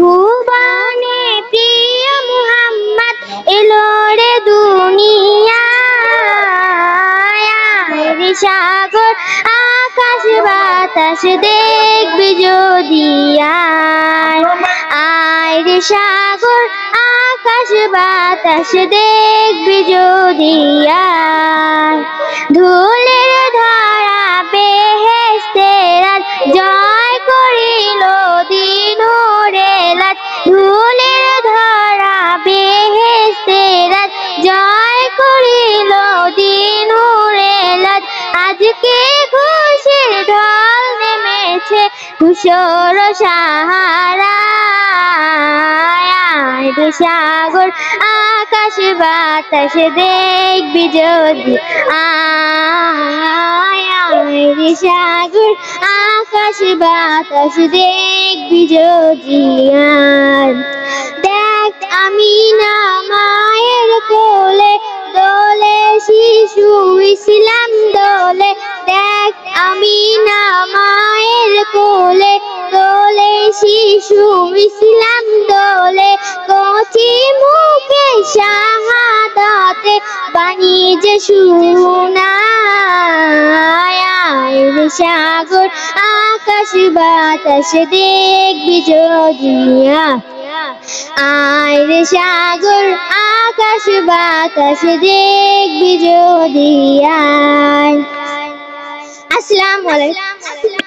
ভুবনে প্রিয় মুহাম্মদ এলো রে দুনিয়ায়। রে সাগর আকাশ বাতাস দেখবি যদি আয় রে সাগর আকাশ বাতাস দেখবি যদি আয়। ধুলের ধরা বেহেশতের রাত জয় করিল দিন রে রাত। ধুলের ধরা বেহেশতের রাত জয় করিল দিন রে রাত। আজকে খুশির ঢল নেমেছে ধূসর সাহারায়। রে সাগর আকাশ বাতাস দেখবি যদি আয় রে সাগর আকাশ বাতাস দেখবি যদি আয়। দেখ আমিনা মায়ের কোলে দোলে শিশু ইসলাম দোলে। দেখ আমিনা মায়ের কোলে দোলে শিশু ইসলাম দোলে। কচি মুখে শাহাদাতে বাণী যে শোনায়। রে সাগর আকাশ বাতাস দেখবি যদি আয় রে সাগর আকাশ বাতাস দেখবি যদি আয়। আসসালামু আলাইকুম।